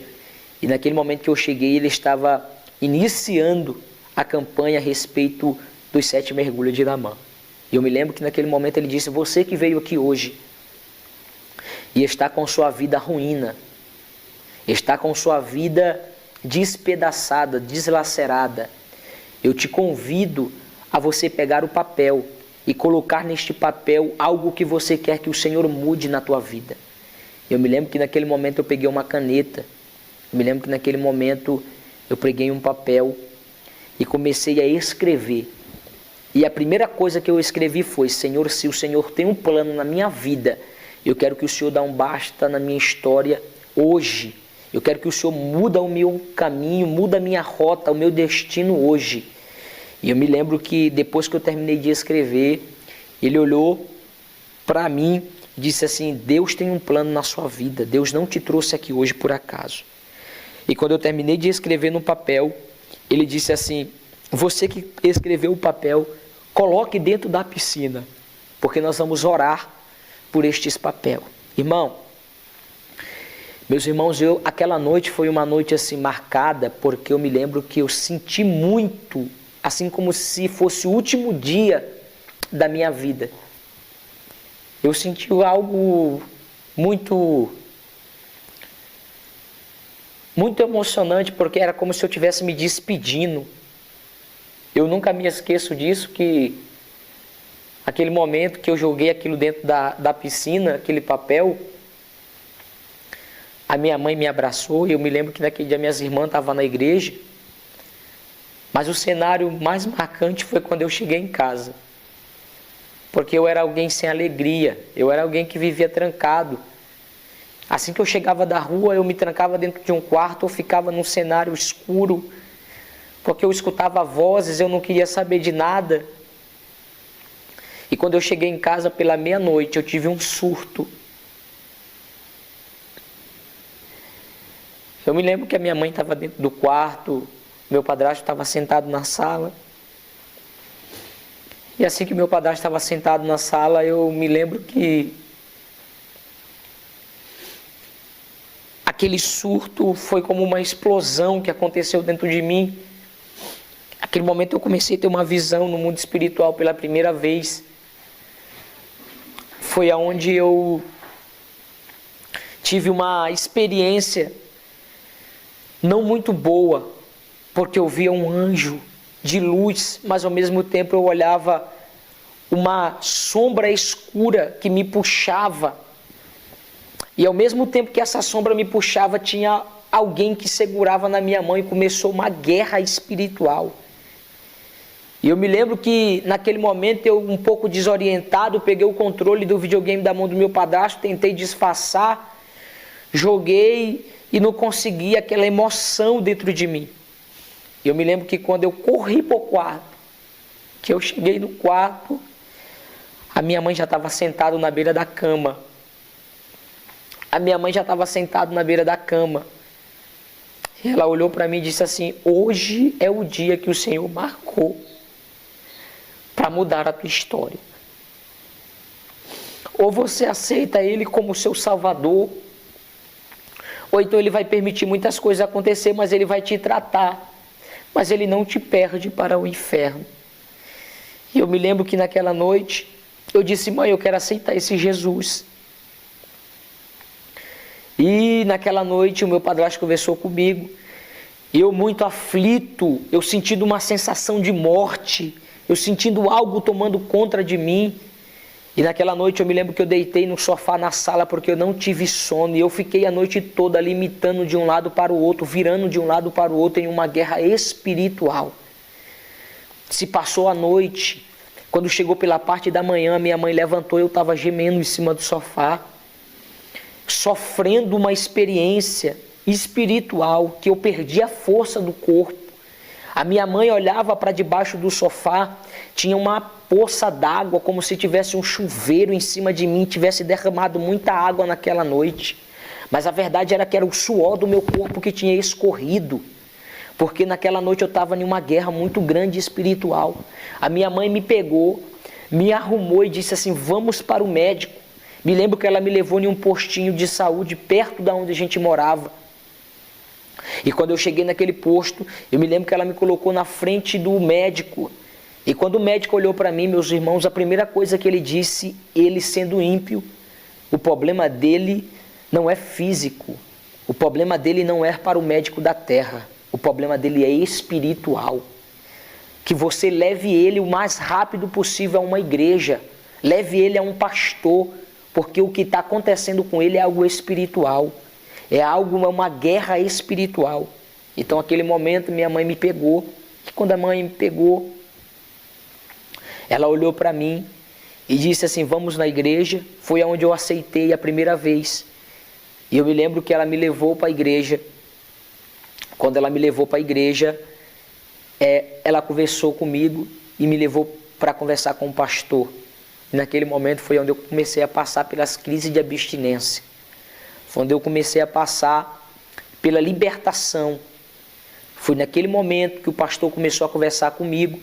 e naquele momento que eu cheguei, ele estava iniciando a campanha a respeito dos 7 mergulhos de Naamã. E eu me lembro que naquele momento ele disse, você que veio aqui hoje e está com sua vida ruína, está com sua vida despedaçada, deslacerada, eu te convido a você pegar o papel e colocar neste papel algo que você quer que o Senhor mude na tua vida. Eu me lembro que naquele momento eu peguei uma caneta, eu me lembro que naquele momento eu peguei um papel e comecei a escrever. E a primeira coisa que eu escrevi foi, Senhor, se o Senhor tem um plano na minha vida, eu quero que o Senhor dê um basta na minha história hoje. Eu quero que o Senhor muda o meu caminho, muda a minha rota, o meu destino hoje. E eu me lembro que depois que eu terminei de escrever, ele olhou para mim e disse assim, Deus tem um plano na sua vida, Deus não te trouxe aqui hoje por acaso. E quando eu terminei de escrever no papel, ele disse assim, você que escreveu o papel, coloque dentro da piscina, porque nós vamos orar por estes papel. Irmão, meus irmãos, aquela noite foi uma noite assim marcada, porque eu me lembro que eu senti muito, assim como se fosse o último dia da minha vida. Eu senti algo muito emocionante, porque era como se eu estivesse me despedindo. Eu nunca me esqueço disso, que aquele momento que eu joguei aquilo dentro da piscina, aquele papel, a minha mãe me abraçou, e eu me lembro que naquele dia minhas irmãs estavam na igreja, mas o cenário mais marcante foi quando eu cheguei em casa, porque eu era alguém sem alegria, eu era alguém que vivia trancado. Assim que eu chegava da rua, eu me trancava dentro de um quarto, eu ficava num cenário escuro, porque eu escutava vozes, eu não queria saber de nada. E quando eu cheguei em casa pela meia-noite, eu tive um surto. Eu me lembro que a minha mãe estava dentro do quarto, meu padrasto estava sentado na sala. E assim que meu padrasto estava sentado na sala, eu me lembro que aquele surto foi como uma explosão que aconteceu dentro de mim. Naquele momento eu comecei a ter uma visão no mundo espiritual pela primeira vez. Foi aonde eu tive uma experiência não muito boa, porque eu via um anjo de luz, mas ao mesmo tempo eu olhava uma sombra escura que me puxava. E ao mesmo tempo que essa sombra me puxava, tinha alguém que segurava na minha mão, e começou uma guerra espiritual. E eu me lembro que naquele momento eu, um pouco desorientado, peguei o controle do videogame da mão do meu padrasto, tentei disfarçar, joguei e não consegui aquela emoção dentro de mim. E eu me lembro que quando eu corri para o quarto, que eu cheguei no quarto, a minha mãe já estava sentada na beira da cama. A minha mãe já estava sentada na beira da cama. E ela olhou para mim e disse assim, hoje é o dia que o Senhor marcou para mudar a tua história. Ou você aceita Ele como seu Salvador, ou então Ele vai permitir muitas coisas acontecer, mas Ele vai te tratar, mas Ele não te perde para o inferno. E eu me lembro que naquela noite, eu disse, mãe, eu quero aceitar esse Jesus. E naquela noite o meu padrasto conversou comigo, Eu muito aflito, eu sentindo uma sensação de morte, eu sentindo algo tomando conta de mim. E naquela noite eu me lembro que eu deitei no sofá na sala porque eu não tive sono. E eu fiquei a noite toda limitando de um lado para o outro, virando de um lado para o outro em uma guerra espiritual. Se passou a noite, quando chegou pela parte da manhã, minha mãe levantou e eu estava gemendo em cima do sofá, sofrendo uma experiência espiritual, que eu perdi a força do corpo. A minha mãe olhava para debaixo do sofá, tinha uma poça d'água, como se tivesse um chuveiro em cima de mim, tivesse derramado muita água naquela noite. Mas a verdade era que era o suor do meu corpo que tinha escorrido, porque naquela noite eu estava em uma guerra muito grande espiritual. A minha mãe me pegou, me arrumou e disse assim: vamos para o médico. Me lembro que ela me levou em um postinho de saúde perto da onde a gente morava. E quando eu cheguei naquele posto, eu me lembro que ela me colocou na frente do médico. E quando o médico olhou para mim, meus irmãos, a primeira coisa que ele disse, ele sendo ímpio, o problema dele não é físico. O problema dele não é para o médico da terra. O problema dele é espiritual. Que você leve ele o mais rápido possível a uma igreja. Leve ele a um pastor, porque o que está acontecendo com ele é algo espiritual. É uma guerra espiritual. Então, naquele momento, minha mãe me pegou. E quando a mãe me pegou, ela olhou para mim e disse assim: vamos na igreja. Foi onde eu aceitei a primeira vez. E eu me lembro que ela me levou para a igreja. Quando ela me levou para a igreja, ela conversou comigo e me levou para conversar com o pastor. E naquele momento foi onde eu comecei a passar pelas crises de abstinência. Quando eu comecei a passar pela libertação. Foi naquele momento que o pastor começou a conversar comigo.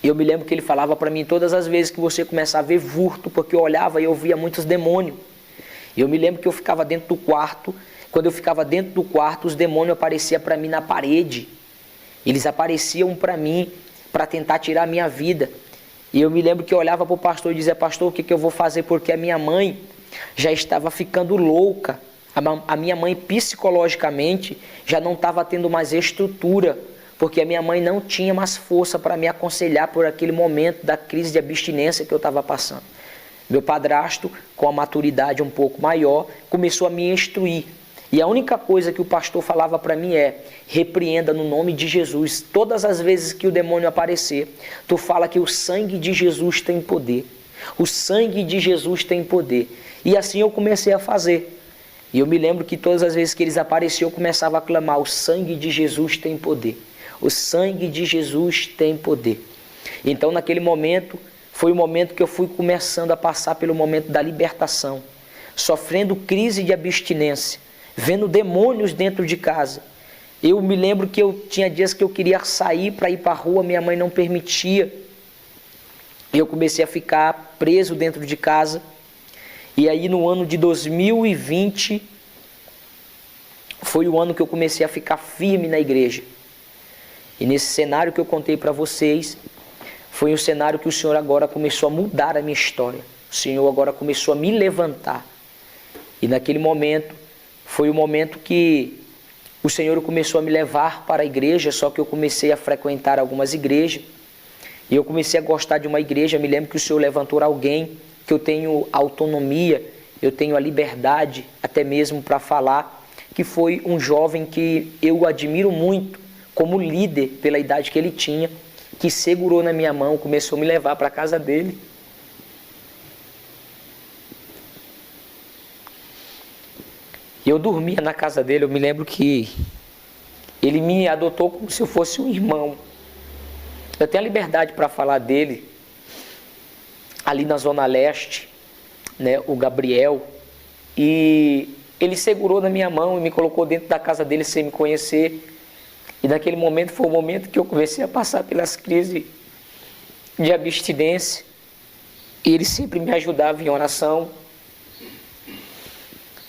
E eu me lembro que ele falava para mim: todas as vezes que você começar a ver vulto, porque eu olhava e eu via muitos demônios. E eu me lembro que eu ficava dentro do quarto. Quando eu ficava dentro do quarto, os demônios apareciam para mim na parede. Eles apareciam para mim para tentar tirar a minha vida. E eu me lembro que eu olhava para o pastor e dizia: pastor, o que eu vou fazer? Porque a minha mãe já estava ficando louca. A minha mãe psicologicamente já não estava tendo mais estrutura, porque a minha mãe não tinha mais força para me aconselhar por aquele momento da crise de abstinência que eu estava passando. Meu padrasto, com a maturidade um pouco maior, começou a me instruir. E a única coisa que o pastor falava para mim é: repreenda no nome de Jesus. Todas as vezes que o demônio aparecer, tu fala que o sangue de Jesus tem poder. O sangue de Jesus tem poder. E assim eu comecei a fazer. E eu me lembro que todas as vezes que eles apareciam, eu começava a clamar: o sangue de Jesus tem poder. O sangue de Jesus tem poder. Então naquele momento, foi o momento que eu fui começando a passar pelo momento da libertação. Sofrendo crise de abstinência. Vendo demônios dentro de casa. Eu me lembro que eu tinha dias que eu queria sair para ir para a rua, minha mãe não permitia. Eu comecei a ficar preso dentro de casa. E aí no ano de 2020, foi o ano que eu comecei a ficar firme na igreja. E nesse cenário que eu contei para vocês, foi um cenário que o Senhor agora começou a mudar a minha história. O Senhor agora começou a me levantar. E naquele momento, foi o momento que o Senhor começou a me levar para a igreja, só que eu comecei a frequentar algumas igrejas. E eu comecei a gostar de uma igreja. Me lembro que o Senhor levantou alguém, que eu tenho autonomia, eu tenho a liberdade até mesmo para falar, que foi um jovem que eu admiro muito, como líder pela idade que ele tinha, que segurou na minha mão, começou a me levar para a casa dele. E eu dormia na casa dele. Eu me lembro que ele me adotou como se eu fosse um irmão. Eu tenho a liberdade para falar dele. Ali na Zona Leste, né, o Gabriel. E ele segurou na minha mão e me colocou dentro da casa dele sem me conhecer. E naquele momento foi o momento que eu comecei a passar pelas crises de abstinência. E ele sempre me ajudava em oração.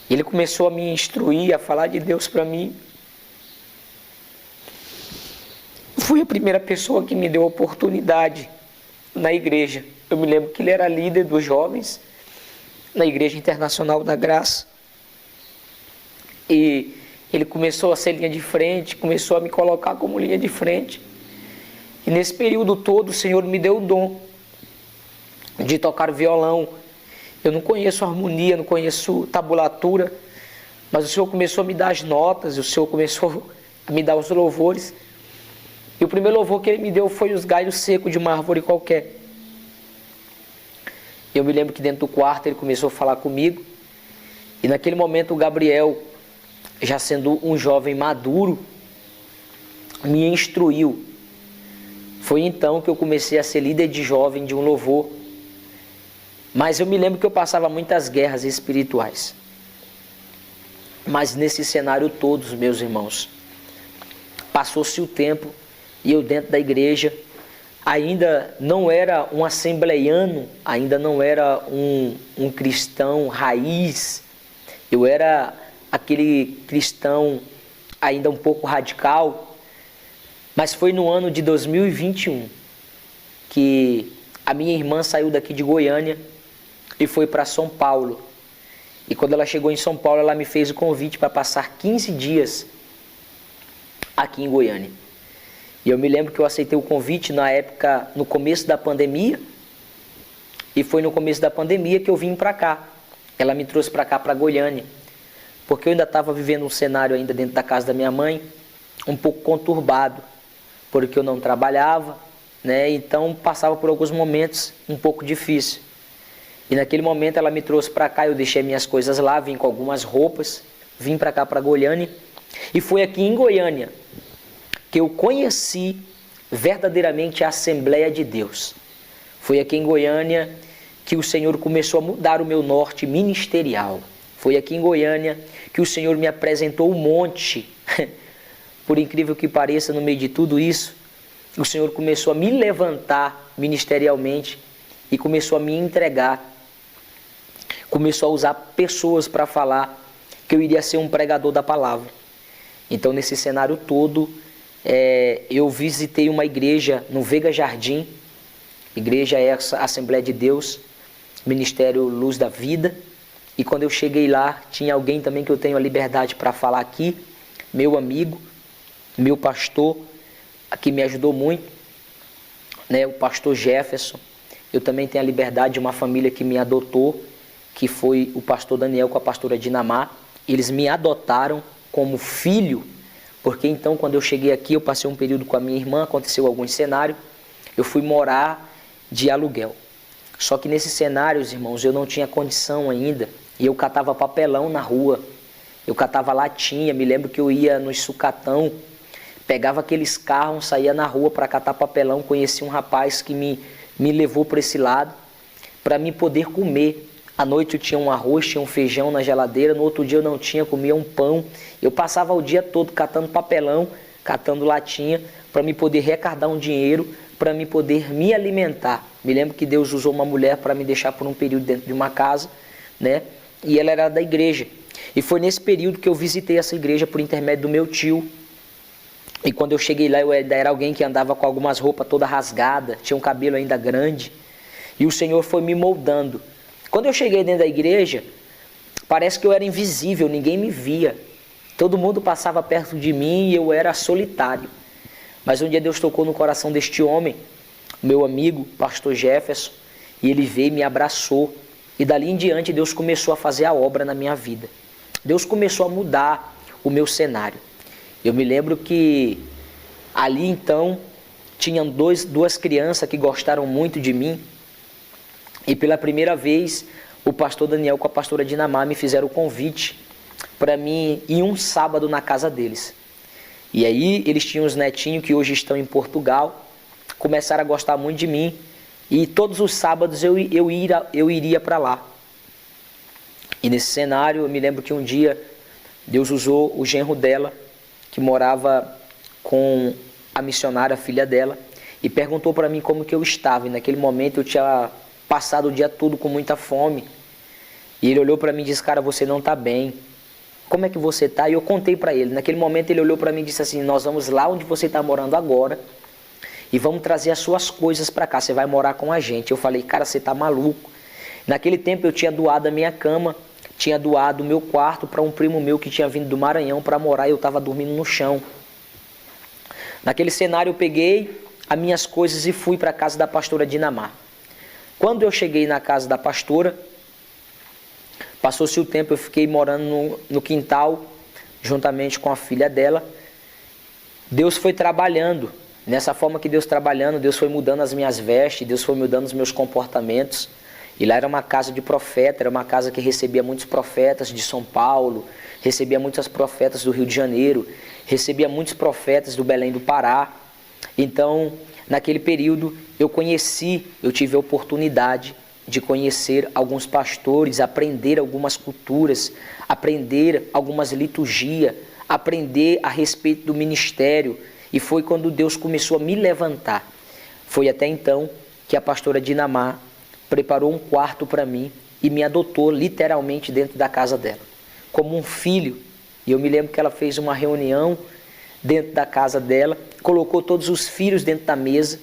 Ele começou a me instruir, a falar de Deus para mim. Fui a primeira pessoa que me deu oportunidade na igreja. Eu me lembro que ele era líder dos jovens na Igreja Internacional da Graça. E Ele começou a ser linha de frente, começou a me colocar como linha de frente. E nesse período todo o Senhor me deu o dom de tocar violão. Eu não conheço harmonia, não conheço tabulatura, mas o Senhor começou a me dar as notas, o Senhor começou a me dar os louvores. E o primeiro louvor que Ele me deu foi os galhos secos de uma árvore qualquer. Eu me lembro que dentro do quarto Ele começou a falar comigo. E naquele momento o Gabriel, já sendo um jovem maduro, me instruiu. Foi então que eu comecei a ser líder de jovem de um louvor. Mas eu me lembro que eu passava muitas guerras espirituais. Mas nesse cenário todo, meus irmãos, passou-se o tempo e eu dentro da igreja ainda não era um assembleiano, ainda não era um cristão raiz. Eu era aquele cristão ainda um pouco radical, mas foi no ano de 2021 que a minha irmã saiu daqui de Goiânia e foi para São Paulo. E quando ela chegou em São Paulo, ela me fez o convite para passar 15 dias aqui em Goiânia. E eu me lembro que eu aceitei o convite na época, no começo da pandemia, e foi no começo da pandemia que eu vim para cá. Ela me trouxe para cá, para Goiânia, porque eu ainda estava vivendo um cenário ainda dentro da casa da minha mãe, um pouco conturbado, porque eu não trabalhava, né? Então passava por alguns momentos um pouco difícil. E naquele momento ela me trouxe para cá, eu deixei minhas coisas lá, vim com algumas roupas, vim para cá, para Goiânia, e foi aqui em Goiânia que eu conheci verdadeiramente a Assembleia de Deus. Foi aqui em Goiânia que o Senhor começou a mudar o meu norte ministerial. Foi aqui em Goiânia que o Senhor me apresentou um monte. Por incrível que pareça, no meio de tudo isso, o Senhor começou a me levantar ministerialmente e começou a me entregar. Começou a usar pessoas para falar que eu iria ser um pregador da palavra. Então, nesse cenário todo, eu visitei uma igreja no Vega Jardim. Igreja é a Assembleia de Deus, Ministério Luz da Vida. E quando eu cheguei lá, tinha alguém também que eu tenho a liberdade para falar aqui, meu amigo, meu pastor, que me ajudou muito, né, o pastor Jefferson. Eu também tenho a liberdade de uma família que me adotou, que foi o pastor Daniel com a pastora Dinamar. Eles me adotaram como filho, porque então quando eu cheguei aqui, eu passei um período com a minha irmã, aconteceu algum cenário, eu fui morar de aluguel. Só que nesses cenários, irmãos, eu não tinha condição ainda, e eu catava papelão na rua, eu catava latinha. Me lembro que eu ia no sucatão, pegava aqueles carros, saía na rua para catar papelão. Conheci um rapaz que me levou para esse lado, para mim poder comer. À noite eu tinha um arroz, tinha um feijão na geladeira, no outro dia eu não tinha, comia um pão. Eu passava o dia todo catando papelão, catando latinha, para me poder arrecadar um dinheiro, para me poder me alimentar. Me lembro que Deus usou uma mulher para me deixar por um período dentro de uma casa, né? E ela era da igreja. E foi nesse período que eu visitei essa igreja por intermédio do meu tio. E quando eu cheguei lá, eu ainda era alguém que andava com algumas roupas toda rasgada, tinha um cabelo ainda grande. E o Senhor foi me moldando. Quando eu cheguei dentro da igreja, parece que eu era invisível, ninguém me via. Todo mundo passava perto de mim e eu era solitário. Mas um dia Deus tocou no coração deste homem, meu amigo, pastor Jefferson, e ele veio e me abraçou. E dali em diante Deus começou a fazer a obra na minha vida. Deus começou a mudar o meu cenário. Eu me lembro que ali então tinham duas crianças que gostaram muito de mim. E pela primeira vez o pastor Daniel com a pastora Dinamar me fizeram o convite para mim ir um sábado na casa deles. E aí eles tinham os netinhos que hoje estão em Portugal, começaram a gostar muito de mim. E todos os sábados eu iria para lá. E nesse cenário, eu me lembro que um dia Deus usou o genro dela, que morava com a missionária, a filha dela, e perguntou para mim como que eu estava. E naquele momento eu tinha passado o dia todo com muita fome. E ele olhou para mim e disse: cara, você não está bem. Como é que você está? E eu contei para ele. Naquele momento ele olhou para mim e disse assim: nós vamos lá onde você está morando agora e vamos trazer as suas coisas para cá, você vai morar com a gente. Eu falei: cara, você está maluco. Naquele tempo eu tinha doado a minha cama tinha doado o meu quarto para um primo meu que tinha vindo do Maranhão para morar e eu estava dormindo no chão. Naquele cenário eu peguei as minhas coisas e fui para a casa da pastora Dinamar. Quando eu cheguei na casa da pastora, passou-se o tempo, eu fiquei morando no quintal, juntamente com a filha dela. Deus foi trabalhando, nessa forma que Deus trabalhando, Deus foi mudando as minhas vestes, Deus foi mudando os meus comportamentos. E lá era uma casa de profeta, era uma casa que recebia muitos profetas de São Paulo, recebia muitos profetas do Rio de Janeiro, recebia muitos profetas do Belém do Pará. Então, naquele período, eu tive a oportunidade de conhecer alguns pastores, aprender algumas culturas, aprender algumas liturgias, aprender a respeito do ministério. E foi quando Deus começou a me levantar. Foi até então que a pastora Dinamar preparou um quarto para mim e me adotou literalmente dentro da casa dela, como um filho. E eu me lembro que ela fez uma reunião dentro da casa dela, colocou todos os filhos dentro da mesa,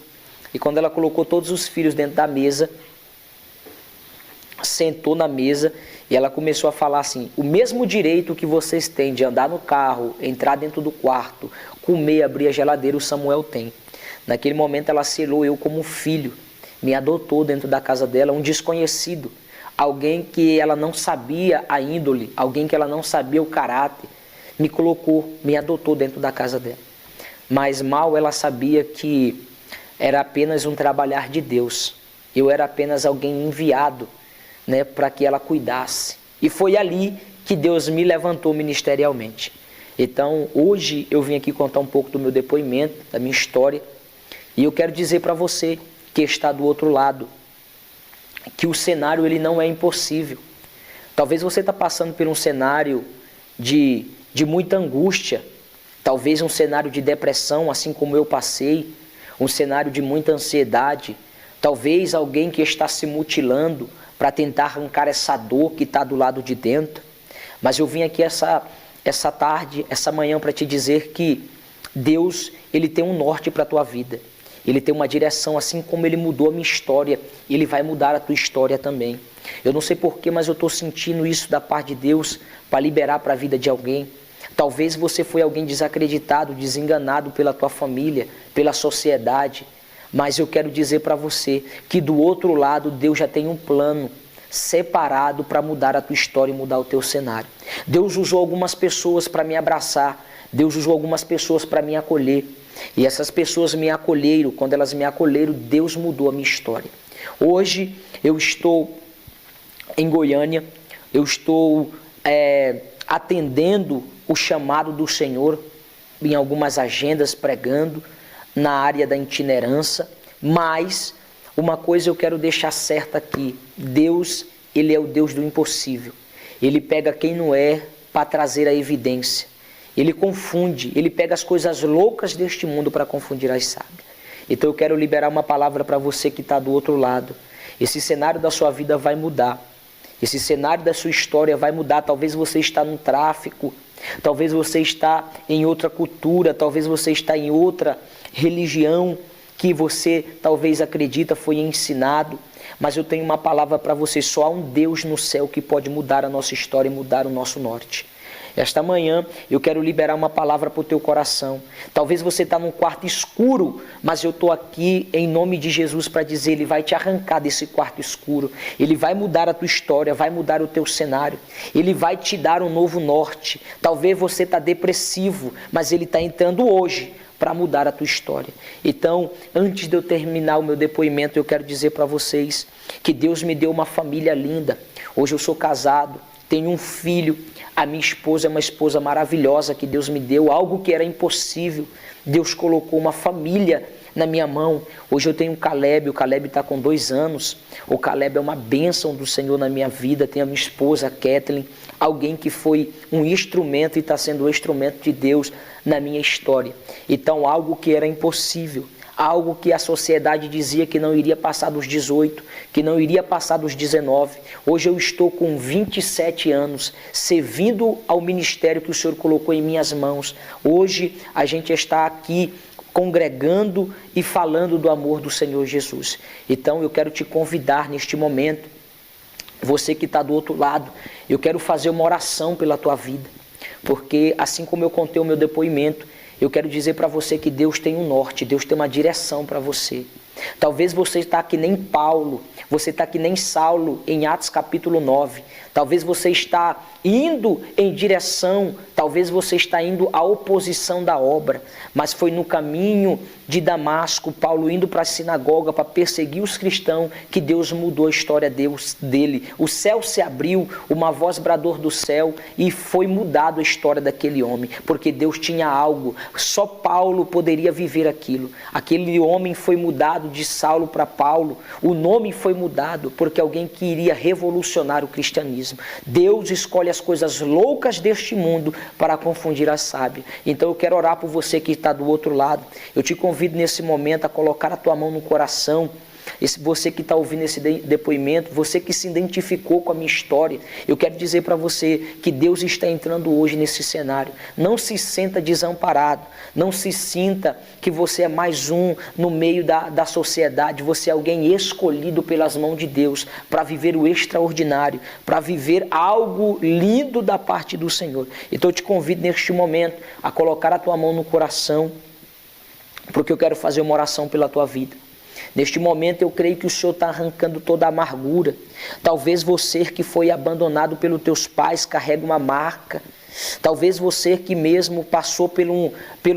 e quando ela colocou todos os filhos dentro da mesa, sentou na mesa e ela começou a falar assim: o mesmo direito que vocês têm de andar no carro, entrar dentro do quarto, comer, abrir a geladeira, o Samuel tem. Naquele momento ela selou eu como filho, me adotou dentro da casa dela, um desconhecido, alguém que ela não sabia a índole, alguém que ela não sabia o caráter, me colocou, me adotou dentro da casa dela. Mas mal ela sabia que era apenas um trabalhar de Deus, eu era apenas alguém enviado, né, para que ela cuidasse. E foi ali que Deus me levantou ministerialmente. Então, hoje eu vim aqui contar um pouco do meu depoimento, da minha história, e eu quero dizer para você que está do outro lado, que o cenário ele não é impossível. Talvez você está passando por um cenário de muita angústia, talvez um cenário de depressão, assim como eu passei, um cenário de muita ansiedade, talvez alguém que está se mutilando para tentar arrancar essa dor que está do lado de dentro. Mas eu vim aqui essa tarde, essa manhã, para te dizer que Deus ele tem um norte para a tua vida. Ele tem uma direção, assim como Ele mudou a minha história, Ele vai mudar a tua história também. Eu não sei porquê, mas eu estou sentindo isso da parte de Deus para liberar para a vida de alguém. Talvez você foi alguém desacreditado, desenganado pela tua família, pela sociedade. Mas eu quero dizer para você que do outro lado Deus já tem um plano separado para mudar a tua história e mudar o teu cenário. Deus usou algumas pessoas para me abraçar, Deus usou algumas pessoas para me acolher. E essas pessoas me acolheram, quando elas me acolheram, Deus mudou a minha história. Hoje eu estou em Goiânia, eu estou atendendo o chamado do Senhor em algumas agendas, pregando na área da itinerância, mas uma coisa eu quero deixar certa aqui: Deus, Ele é o Deus do impossível. Ele pega quem não é para trazer a evidência. Ele confunde, ele pega as coisas loucas deste mundo para confundir as sábias. Então eu quero liberar uma palavra para você que está do outro lado. Esse cenário da sua vida vai mudar. Esse cenário da sua história vai mudar. Talvez você está no tráfico, talvez você está em outra cultura, talvez você está em outra religião que você talvez acredita, foi ensinado. Mas eu tenho uma palavra para você: só há um Deus no céu que pode mudar a nossa história e mudar o nosso norte. Esta manhã eu quero liberar uma palavra para o teu coração. Talvez você está num quarto escuro, mas eu estou aqui em nome de Jesus para dizer: Ele vai te arrancar desse quarto escuro. Ele vai mudar a tua história, vai mudar o teu cenário. Ele vai te dar um novo norte. Talvez você está depressivo, mas Ele está entrando hoje para mudar a tua história. Então, antes de eu terminar o meu depoimento, eu quero dizer para vocês que Deus me deu uma família linda. Hoje eu sou casado, tenho um filho. A minha esposa é uma esposa maravilhosa que Deus me deu, algo que era impossível. Deus colocou uma família na minha mão. Hoje eu tenho o Caleb está com 2 anos. O Caleb é uma bênção do Senhor na minha vida. Tenho a minha esposa, a Kathleen, alguém que foi um instrumento e está sendo um instrumento de Deus na minha história. Então, algo que era impossível, algo que a sociedade dizia que não iria passar dos 18, que não iria passar dos 19. Hoje eu estou com 27 anos, servindo ao ministério que o Senhor colocou em minhas mãos. Hoje a gente está aqui congregando e falando do amor do Senhor Jesus. Então eu quero te convidar neste momento Você que está do outro lado, eu quero fazer uma oração pela tua vida. Porque assim como eu contei o meu depoimento, eu quero dizer para você que Deus tem um norte, Deus tem uma direção para você. Talvez você está que nem Paulo, você está que nem Saulo em Atos capítulo 9. Talvez você está indo em direção, talvez você está indo à oposição da obra. Mas foi no caminho de Damasco, Paulo indo para a sinagoga para perseguir os cristãos, que Deus mudou a história dele. O céu se abriu, uma voz bradou do céu e foi mudado a história daquele homem. Porque Deus tinha algo, só Paulo poderia viver aquilo. Aquele homem foi mudado de Saulo para Paulo. O nome foi mudado porque alguém queria revolucionar o cristianismo. Deus escolhe as coisas loucas deste mundo para confundir as sábias. Então eu quero orar por você que está do outro lado. Eu te convido nesse momento a colocar a tua mão no coração. Você que está ouvindo esse depoimento, você que se identificou com a minha história, eu quero dizer para você que Deus está entrando hoje nesse cenário. Não se sinta desamparado, não se sinta que você é mais um no meio da sociedade. Você é alguém escolhido pelas mãos de Deus para viver o extraordinário, para viver algo lindo da parte do Senhor. Então eu te convido neste momento a colocar a tua mão no coração, porque eu quero fazer uma oração pela tua vida. Neste momento eu creio que o Senhor está arrancando toda a amargura. Talvez você que foi abandonado pelos teus pais carregue uma marca. Talvez você que mesmo passou por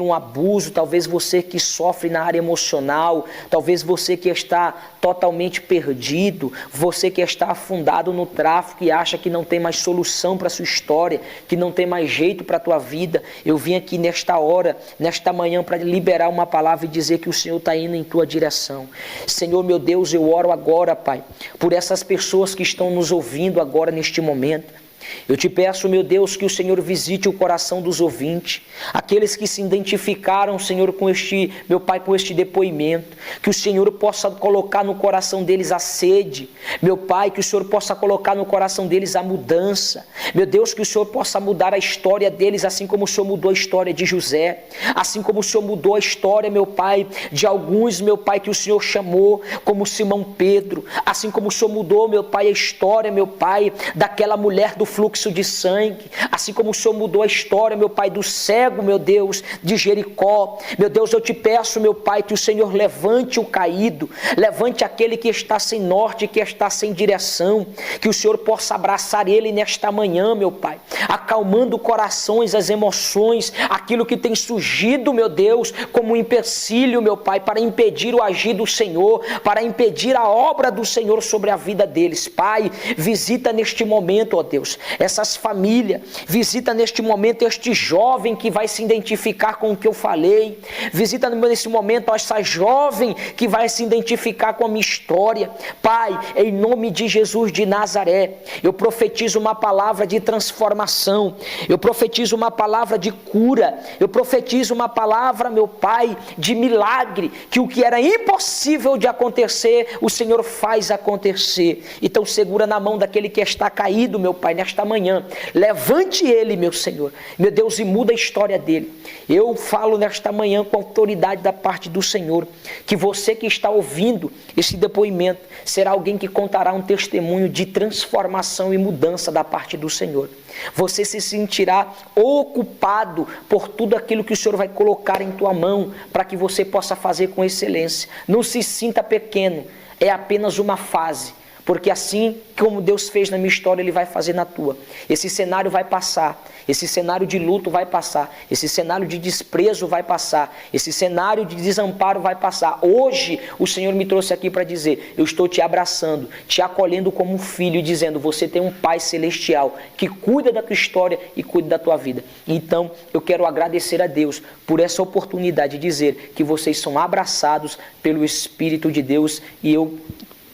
um abuso, talvez você que sofre na área emocional, talvez você que está totalmente perdido, você que está afundado no tráfico e acha que não tem mais solução para a sua história, que não tem mais jeito para a tua vida. Eu vim aqui nesta hora, nesta manhã, para liberar uma palavra e dizer que o Senhor está indo em tua direção. Senhor meu Deus, eu oro agora, Pai, por essas pessoas que estão nos ouvindo agora neste momento. Eu te peço, meu Deus, que o Senhor visite o coração dos ouvintes, aqueles que se identificaram, Senhor, com este, meu Pai, com este depoimento, que o Senhor possa colocar no coração deles a sede, meu Pai, que o Senhor possa colocar no coração deles a mudança, meu Deus, que o Senhor possa mudar a história deles, assim como o Senhor mudou a história de José, assim como o Senhor mudou a história, meu Pai, de alguns, meu Pai, que o Senhor chamou, como Simão Pedro, assim como o Senhor mudou, meu Pai, a história, meu Pai, daquela mulher do fluxo de sangue, assim como o Senhor mudou a história, meu Pai, do cego, meu Deus, de Jericó. Meu Deus, eu te peço, meu Pai, que o Senhor levante o caído, levante aquele que está sem norte, que está sem direção, que o Senhor possa abraçar ele nesta manhã, meu Pai, acalmando corações, as emoções, aquilo que tem surgido, meu Deus, como um empecilho, meu Pai, para impedir o agir do Senhor, para impedir a obra do Senhor sobre a vida deles. Pai, visita neste momento, ó Deus, essas famílias, visita neste momento este jovem que vai se identificar com o que eu falei, visita nesse momento essa jovem que vai se identificar com a minha história. Pai, em nome de Jesus de Nazaré, eu profetizo uma palavra de transformação, eu profetizo uma palavra de cura, eu profetizo uma palavra, meu Pai, de milagre, que o que era impossível de acontecer, o Senhor faz acontecer. Então segura na mão daquele que está caído, meu Pai, nesta manhã, levante ele, meu Senhor, meu Deus, e muda a história dele. Eu falo nesta manhã com autoridade da parte do Senhor, que você que está ouvindo esse depoimento, será alguém que contará um testemunho de transformação e mudança da parte do Senhor. Você se sentirá ocupado por tudo aquilo que o Senhor vai colocar em tua mão, para que você possa fazer com excelência. Não se sinta pequeno, é apenas uma fase. Porque assim como Deus fez na minha história, Ele vai fazer na tua. Esse cenário vai passar, esse cenário de luto vai passar, esse cenário de desprezo vai passar, esse cenário de desamparo vai passar. Hoje o Senhor me trouxe aqui para dizer, eu estou te abraçando, te acolhendo como um filho e dizendo, você tem um Pai Celestial que cuida da tua história e cuida da tua vida. Então eu quero agradecer a Deus por essa oportunidade de dizer que vocês são abraçados pelo Espírito de Deus, e eu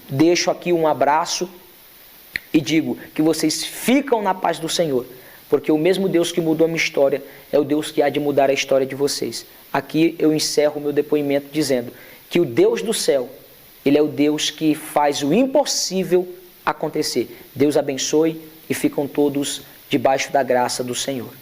deixo aqui um abraço e digo que vocês ficam na paz do Senhor, porque o mesmo Deus que mudou a minha história é o Deus que há de mudar a história de vocês. Aqui eu encerro o meu depoimento dizendo que o Deus do céu, Ele é o Deus que faz o impossível acontecer. Deus abençoe e ficam todos debaixo da graça do Senhor.